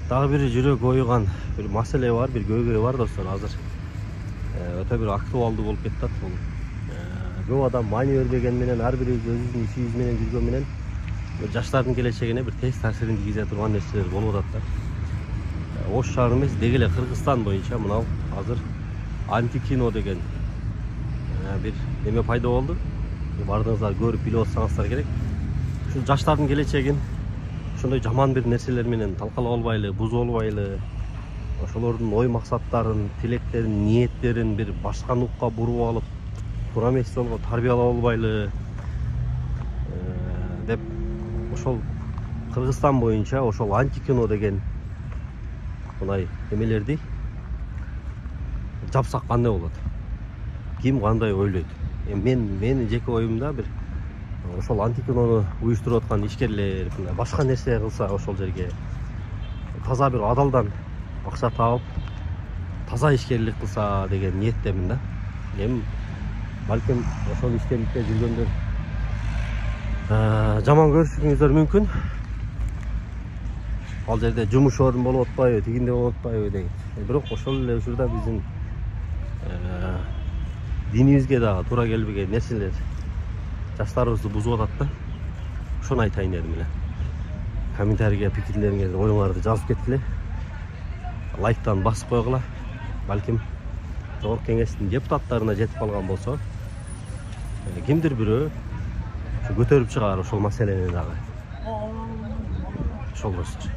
Дагы бир жүрөк ойган бир маселе бар, бир көйгөй бар достор. Азыр өтө бир актуалдуу болуп кетти. Бул көп адам маани бербеген менен, ар бири өзүнүн иши менен жүргөн менен жаштардын келечегине бир терс таасирин тийгизе турган нерселер болуп атат. Ош шаары эмес, деги эле Кыргызстан боюнча мынау азыр антикино деген бир неме пайда болду. Бардыңыздар көрүп билип атсаңыздар керек. Ушул жаштардын келечегин ошондой жаман бир нерселер менен талкалап албайлы, бузуп албайлы, ошолордун ой максаттарын, тилектерин, ниеттерин бир башка нукка буруп алып, туура эмес жолго тарбиялап албайлы деп ошол Кыргызстан боюнча ошол антикино деген мындай эмелерди жапсак кандай болот? Ким кандай ойлойт? Менин жеке оюмда бир ошол антикинону уюштуруп аткан ишкерлер башка нерсе кылса, ошол жерге таза бир адалдан акча таап, таза ишкерлик кылса деген ниеттемин да. Эми балким ошол ишкерликте жүргөндөр жаман көрүшүңүздөр мүмкүн. Ал жерде жумуш орун болуп атпайбы, тигинде болуп атпайбы деген. Бирок ошол эле учурда биздин динибизге дагы туура келбеген нерселер жаштарыбызды бузуп атат да. Ошону айтайын дедим эле. Комментарийге пикирлериңерди, оюңарды жазып кеткиле. Лайктан басып койгула. Балким Жогорку Кеңештин депутаттарына жетип калган болсо, кимдир бирөө көтөрүп чыгаар ошол маселени дагы. Ошол достор.